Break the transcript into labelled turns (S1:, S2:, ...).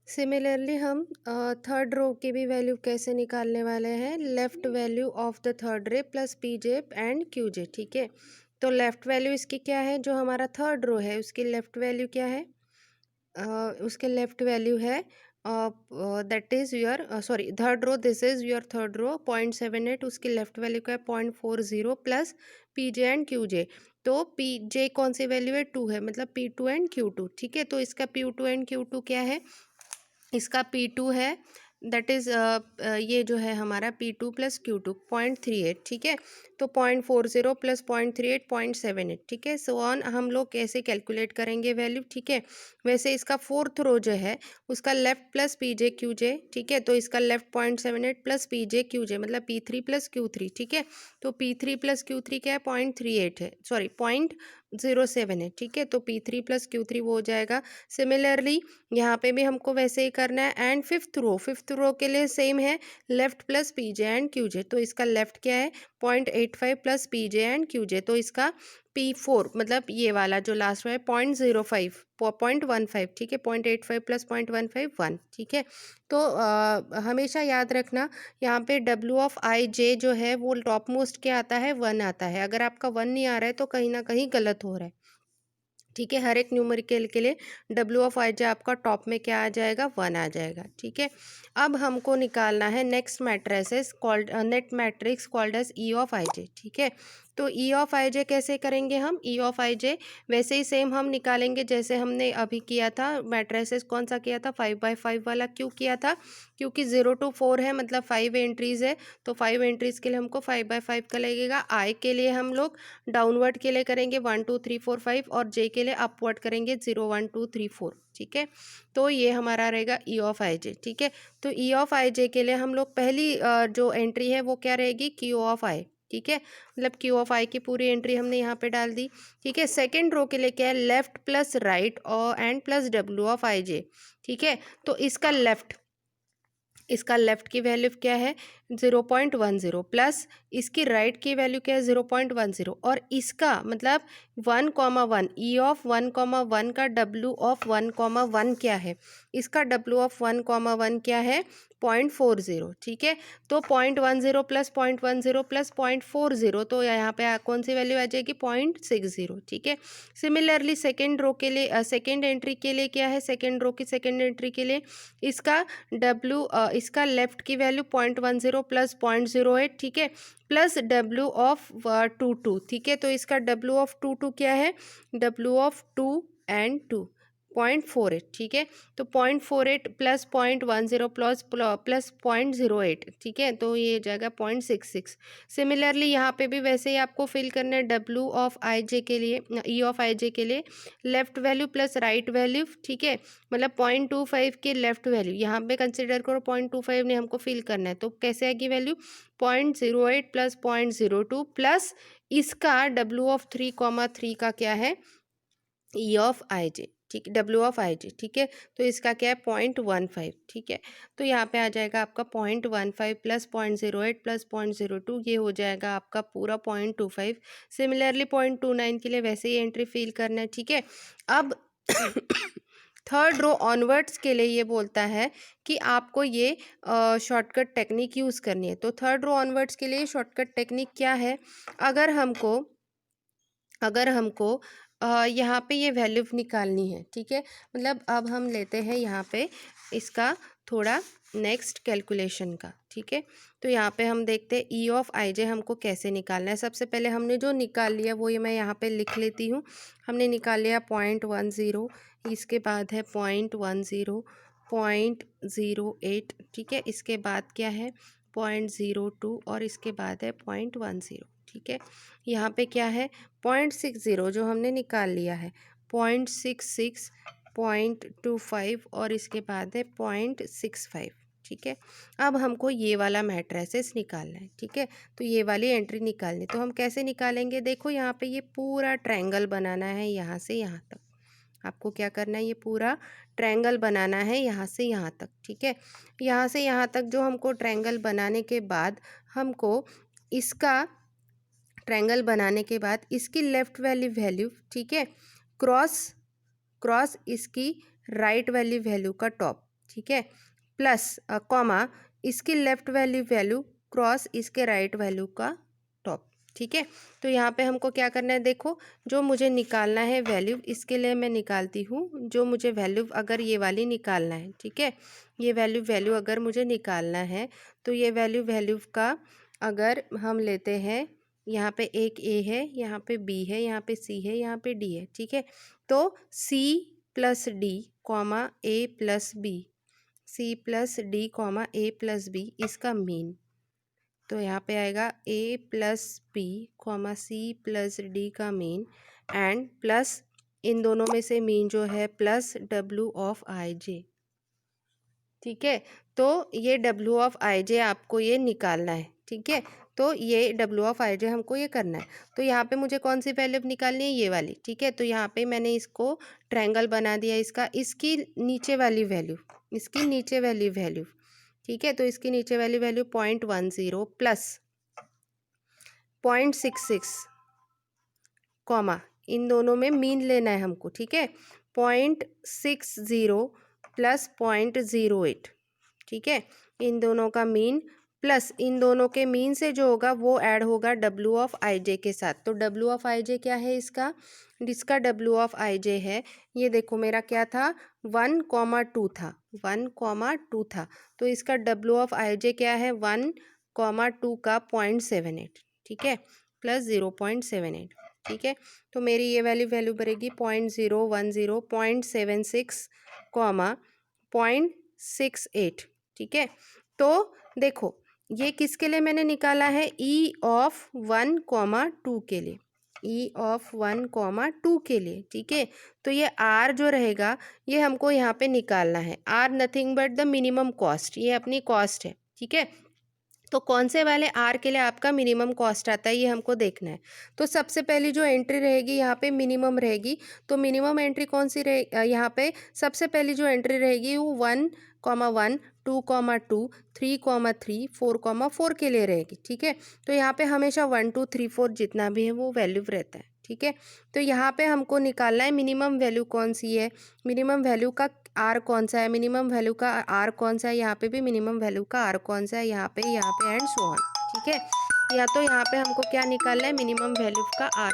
S1: Similarly हम third row की भी वैल्यू कैसे निकालने वाले हैं। Left value of the third row plus P J and Q J. ठीक है, तो लेफ्ट वैल्यू इसकी क्या है, जो हमारा थर्ड रो है उसकी लेफ्ट वैल्यू क्या है, उसके लेफ्ट वैल्यू है that is your sorry third row, this is your third row 0.78, उसकी लेफ्ट वैल्यू का है 0.40 plus P J and Q J. तो पी जे कौन सी वैल्यू है, 2 है, मतलब P two and Q two. ठीक है, तो इसका P two and Q two क्या है, इसका P2 है दैट इज़ ये जो है हमारा P2 प्लस Q2 0.38। ठीक है, तो 0.40 प्लस 0.38 0.78। ठीक है, सो ऑन हम लोग कैसे कैलकुलेट करेंगे वैल्यू। ठीक है, वैसे इसका फोर्थ रो जो है उसका left plus P J Q J. ठीक है, तो इसका left 0.78 plus P J Q J मतलब P3 प्लस Q3। ठीक है, तो P3 प्लस Q3 क्या है, 0.38 है, सॉरी 0.07 है। ठीक है, तो P3 प्लस Q3 वो हो जाएगा। सिमिलरली यहाँ पे भी हमको वैसे ही करना है। एंड फिफ्थ रो के लिए सेम है, left plus P J and Q J. तो इसका लेफ्ट क्या है, 0.85 plus P J and Q J. तो इसका P4 मतलब ये वाला जो लास्ट में है 0.05 0.15। ठीक है, 0.85 प्लस 0.15 1। ठीक है, तो हमेशा याद रखना यहाँ पे W(i)j जो है वो टॉप मोस्ट क्या आता है, 1 आता है। अगर आपका 1 नहीं आ रहा है तो कहीं ना कहीं गलत हो रहा है। ठीक है, हर एक न्यूमेरिकल के लिए W(i)j आपका टॉप में क्या आ जाएगा, 1 आ जाएगा। ठीक है, अब हमको निकालना है next matrices called net matrix called as E(i)j। ठीक है, तो E(i)j कैसे करेंगे हम, E(i)j वैसे ही सेम हम निकालेंगे जैसे हमने अभी किया था। मैट्रिसेस कौन सा किया था, 5x5 वाला। क्यों किया था, क्योंकि 0 to 4 है, मतलब 5 एंट्रीज है, तो 5 एंट्रीज के लिए हमको 5x5 का लगेगा। आई के लिए हम लोग डाउनवर्ड के लिए करेंगे 1 2 3 4 5 और जे के लिए अपवर्ड करेंगे 0 1 2 3 4। ठीक है, तो ये हमारा रहेगा E(i)j। ठीक है, तो E(i)j के लिए हम लोग पहली जो एंट्री है वो क्या रहेगी, Q(i)। ठीक है, मतलब Q(i) की पूरी एंट्री हमने यहाँ पे डाल दी। ठीक है, सेकेंड रो के लिए क्या है, लेफ्ट प्लस राइट और एंड प्लस W(i)j। ठीक है, तो इसका लेफ्ट की वैल्यू क्या है 0.10 प्लस इसकी राइट की वैल्यू क्या है 0.10 और इसका मतलब 1,1 E(1,1) का W(1,1) क्या है, इसका W(1,1) क्या है 0.40। ठीक है, तो 0.10 प्लस 0.10 प्लस 0.40, तो यहाँ पे कौन सी वैल्यू आ जाएगी 0.60। ठीक है, सिमिलरली सेकेंड रो के लिए सेकेंड एंट्री के लिए क्या है, सेकेंड रो की सेकेंड एंट्री के लिए इसका इसका लेफ्ट की वैल्यू 0.10 प्लस 0.08। ठीक है, प्लस W(22). ठीक है, तो इसका W(22) क्या है, W(2 and 2) 0.48। ठीक है, तो 0.48 प्लस 0.10 प्लस 0.08। ठीक है, तो ये हो जाएगा 0.66। सिमिलरली यहाँ पे भी वैसे ही आपको फिल करना है W(i)j के लिए, E(i)j के लिए left value plus right value. ठीक है, मतलब 0.25 की लेफ्ट वैल्यू यहाँ पे कंसिडर करो, 0.25 ने हमको फिल करना है, तो कैसे आएगी वैल्यू 0.08 प्लस 0.02 प्लस इसका W(3,3) का क्या है E(i)j। ठीक, W(i)j। ठीक है, तो इसका क्या है 0.15। ठीक है, तो यहाँ पे आ जाएगा आपका 0.15 प्लस 0.08 प्लस 0.02, ये हो जाएगा आपका पूरा 0.25। सिमिलरली 0.29 के लिए वैसे ही एंट्री फिल करना है। ठीक है, अब थर्ड रो ऑनवर्ड्स के लिए ये बोलता है कि आपको ये शॉर्टकट टेक्निक यूज़ करनी है। तो थर्ड रो ऑनवर्ड्स के लिए शॉर्टकट टेक्निक क्या है, अगर हमको यहाँ पे ये वैल्यू निकालनी है। ठीक है, मतलब अब हम लेते हैं यहाँ पे इसका थोड़ा नेक्स्ट कैलकुलेशन का। ठीक है, तो यहाँ पे हम देखते हैं E(i)j हमको कैसे निकालना है। सबसे पहले हमने जो निकाल लिया वो ये मैं यहाँ पे लिख लेती हूँ। हमने निकाल लिया 0.10, इसके बाद है 0.10 0.08। ठीक है, इसके बाद क्या है 0.02 और इसके बाद है 0.10। ठीक है, यहाँ पे क्या है 0.60 जो हमने निकाल लिया है, 0.66 0.25 और इसके बाद है 0.65। ठीक है, अब हमको ये वाला मैट्रिसेस निकालना है। ठीक है, तो ये वाली एंट्री निकालनी, तो हम कैसे निकालेंगे, देखो यहाँ पे ये पूरा ट्रायंगल बनाना है यहाँ से यहाँ तक। आपको क्या करना है, ये पूरा ट्रायंगल बनाना है यहाँ से यहाँ तक। ठीक है, यहाँ से यहाँ तक जो हमको ट्रायंगल बनाने के बाद हमको इसका ट्रायंगल बनाने के बाद इसकी लेफ्ट वैल्यू ठीक है क्रॉस इसकी राइट वैल्यू का टॉप। ठीक है, प्लस कॉमा इसकी लेफ्ट वैल्यू क्रॉस इसके राइट वैल्यू का टॉप। ठीक है, तो यहाँ पे हमको क्या करना है, देखो जो मुझे निकालना है वैल्यू, इसके लिए मैं निकालती हूँ जो मुझे वैल्यू अगर ये वाली निकालना है। ठीक है, ये वैल्यू अगर मुझे निकालना है तो ये वैल्यू का अगर हम लेते हैं, यहाँ पे एक ए है, यहाँ पे बी है, यहाँ पे सी है, यहाँ पे डी है। ठीक है, तो C plus D comma A plus B, C plus D comma A plus B इसका मीन, तो यहाँ पे आएगा A plus B comma C plus D का मीन एंड प्लस इन दोनों में से मीन जो है plus W of I J. ठीक है, तो ये डब्ल्यू ऑफ आई जे आपको ये निकालना है। ठीक है, तो ये डब्ल्यू ऑफ आई जे हमको ये करना है। तो यहाँ पे मुझे कौन सी वैल्यू निकालनी है, ये वाली। ठीक है, तो यहाँ पे मैंने इसको ट्रायंगल बना दिया इसका, इसकी नीचे वाली वैल्यू, इसकी नीचे वाली वैल्यू। ठीक है, तो इसकी नीचे वाली वैल्यू 0.10 प्लस 0.66 कॉमा इन दोनों में मीन लेना है हमको। ठीक है, 0.60 प्लस 0.08। ठीक है, इन दोनों का मीन प्लस इन दोनों के मीन से जो होगा वो ऐड होगा डब्ल्यू ऑफ आई जे के साथ। तो डब्ल्यू ऑफ आई जे क्या है इसका, जिसका डब्ल्यू ऑफ आई जे है, ये देखो मेरा क्या था 1,2 था, 1,2 था, तो इसका डब्ल्यू ऑफ आई जे क्या है 1,2 का 0.78। ठीक है, प्लस 0.78। ठीक है, तो मेरी ये वैल्यू बनेगी 0.010 0.76 कॉमा 0.68। ठीक है, तो देखो ये किसके लिए मैंने निकाला है, ई ऑफ 1,2 के लिए, ई ऑफ 1,2 के लिए। ठीक है, तो ये आर जो रहेगा ये हमको यहाँ पे निकालना है, are nothing but the minimum cost, ये अपनी कॉस्ट है। ठीक है, तो कौन से वाले आर के लिए आपका मिनिमम कॉस्ट आता है ये हमको देखना है। तो सबसे पहली जो एंट्री रहेगी यहाँ पे मिनिमम रहेगी, तो मिनिमम एंट्री कौन सी रहे, यहाँ पे सबसे पहली जो एंट्री रहेगी वो 1,1 2,2 3,3 4,4 के लिए रहेगी। ठीक है, तो यहाँ पे हमेशा 1 2 3 4 जितना भी है वो वैल्यू रहता है। ठीक है, तो यहाँ पे हमको निकालना है मिनिमम वैल्यू कौन सी है, मिनिमम वैल्यू का आर कौन सा है, मिनिमम वैल्यू का आर कौन सा है, यहाँ पे भी मिनिमम वैल्यू का आर कौन सा है, यहाँ पे एंड सो ऑन। ठीक है, या तो यहाँ पे हमको क्या निकालना है, मिनिमम वैल्यू का आर